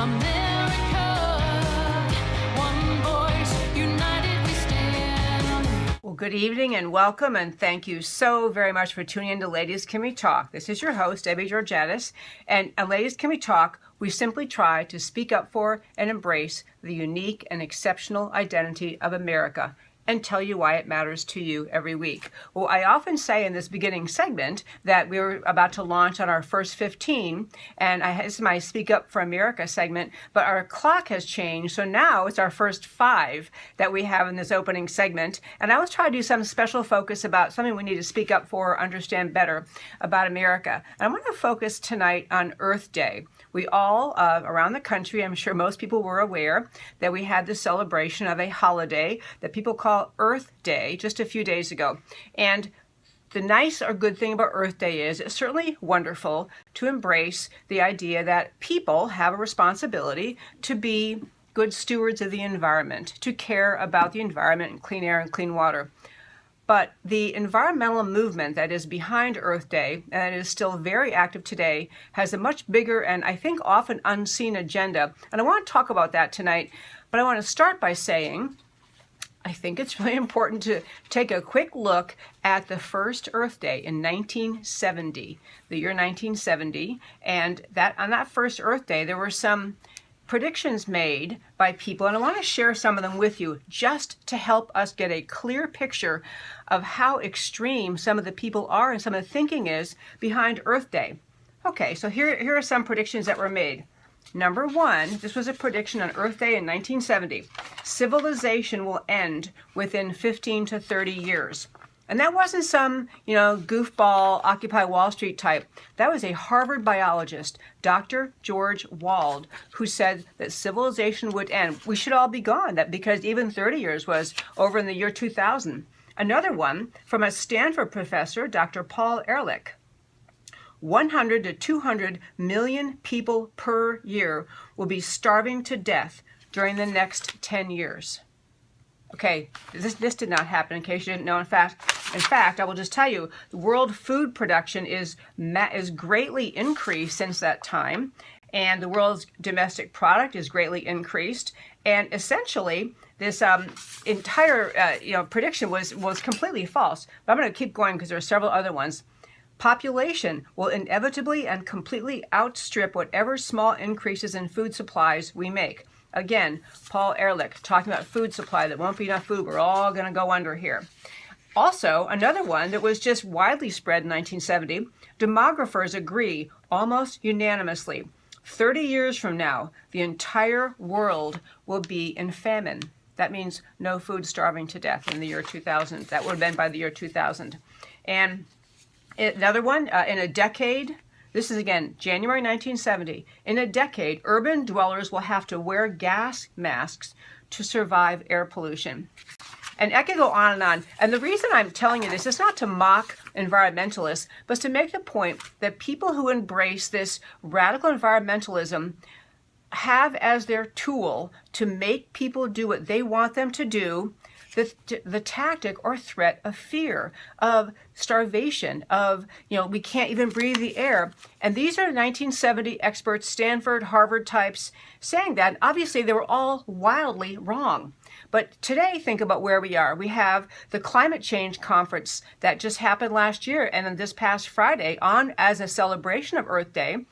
Well, good evening and welcome, and thank you so very much for tuning in to Ladies Can We Talk. This is your host, Debbie Georgatos, and on Ladies Can We Talk, we simply try to speak up for and embrace the unique and exceptional identity of America and tell you why it matters to you every week. Well, I often say in this beginning segment that we were about to launch on our first 15, and this is my Speak Up for America segment, but our clock has changed, so now it's our first 5 that we have in this opening segment, and I was trying to do some special focus about something we need to speak up for or understand better about America. And I'm going to focus tonight on Earth Day. We all, around the country, I'm sure most people were aware that we had the celebration of a holiday that people call Earth Day just a few days ago. And the nice or good thing about Earth Day is it's certainly wonderful to embrace the idea that people have a responsibility to be good stewards of the environment, to care about the environment and clean air and clean water. But the environmental movement that is behind Earth Day, and is still very active today, has a much bigger and I think often unseen agenda. And I want to talk about that tonight, but I want to start by saying I think it's really important to take a quick look at the first Earth Day in 1970, the year 1970, and that on that first Earth Day there were some predictions made by people, and I want to share some of them with you just to help us get a clear picture of how extreme some of the people are and some of the thinking is behind Earth Day. Okay, so here are some predictions that were made. Number 1, this was a prediction on Earth Day in 1970. Civilization will end within 15 to 30 years. And that wasn't some, goofball Occupy Wall Street type. That was a Harvard biologist, Dr. George Wald, who said that civilization would end. We should all be gone, because even 30 years was over in the year 2000. Another one from a Stanford professor, Dr. Paul Ehrlich. 100 to 200 million people per year will be starving to death during the next 10 years. Okay, this did not happen, in case you didn't know. In fact, I will just tell you, the world food production is greatly increased since that time, and the world's domestic product is greatly increased. And essentially, this entire prediction was completely false. But I'm going to keep going because there are several other ones. Population will inevitably and completely outstrip whatever small increases in food supplies we make. Again, Paul Ehrlich talking about food supply. There won't be enough food. We're all going to go under here. Also, another one that was just widely spread in 1970, demographers agree almost unanimously. 30 years from now, the entire world will be in famine. That means no food, starving to death in the year 2000. That would have been by the year 2000. And another one, in a decade, this is again January 1970, in a decade, urban dwellers will have to wear gas masks to survive air pollution. And I could go on and on. And the reason I'm telling you this is not to mock environmentalists, but to make the point that people who embrace this radical environmentalism have as their tool to make people do what they want them to do the tactic or threat of fear, of starvation, of, we can't even breathe the air. And these are 1970 experts, Stanford, Harvard types, saying that. Obviously, they were all wildly wrong. But today, think about where we are. We have the climate change conference that just happened last year, and then this past Friday, on as a celebration of Earth Day,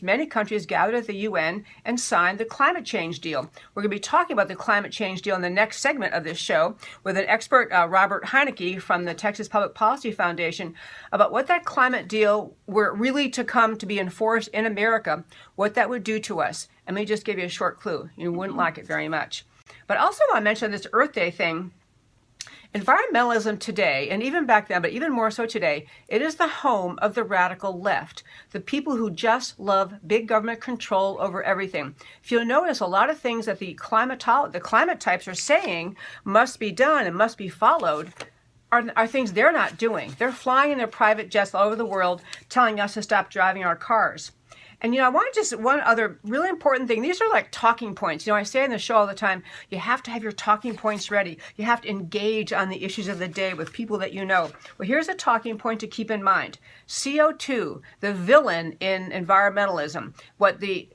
many countries gathered at the UN and signed the climate change deal. We're going to be talking about the climate change deal in the next segment of this show with an expert, Robert Heinecke from the Texas Public Policy Foundation, about what that climate deal were really to come to be enforced in America, what that would do to us. And let me just give you a short clue. You wouldn't like it very much. But also I mentioned this Earth Day thing. Environmentalism today, and even back then, but even more so today, it is the home of the radical left, the people who just love big government control over everything. If you'll notice, a lot of things that the climate types are saying must be done and must be followed are things they're not doing. They're flying in their private jets all over the world telling us to stop driving our cars. And, I want to just one other really important thing. These are like talking points. I say in the show all the time, you have to have your talking points ready. You have to engage on the issues of the day with people that you know. Well, here's a talking point to keep in mind. CO2, the villain in environmentalism, what the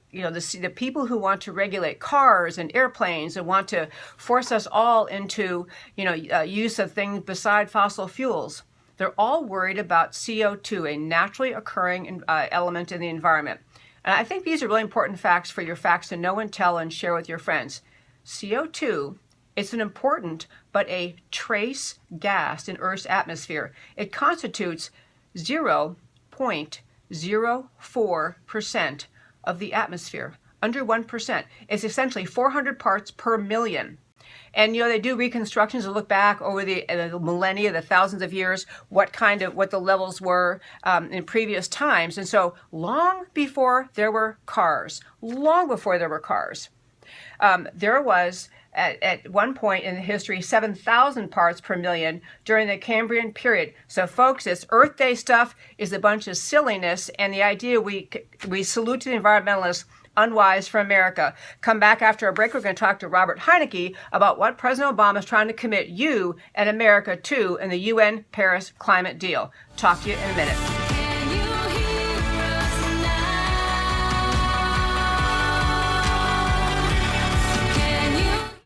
people who want to regulate cars and airplanes and want to force us all into, use of things beside fossil fuels. They're all worried about CO2, a naturally occurring element in the environment. And I think these are really important facts for your facts to know and tell and share with your friends. CO2 is an important but a trace gas in Earth's atmosphere. It constitutes 0.04% of the atmosphere, under 1%. It's essentially 400 parts per million. And they do reconstructions to look back over the millennia, the thousands of years, what the levels were in previous times. And so long before there were cars, there was at one point in history 7,000 parts per million during the Cambrian period. So folks, this Earth Day stuff is a bunch of silliness, and the idea we salute to the environmentalists, unwise for America. Come back after a break. We're going to talk to Robert Heineke about what President Obama is trying to commit you and America to in the UN Paris climate deal. Talk to you in a minute.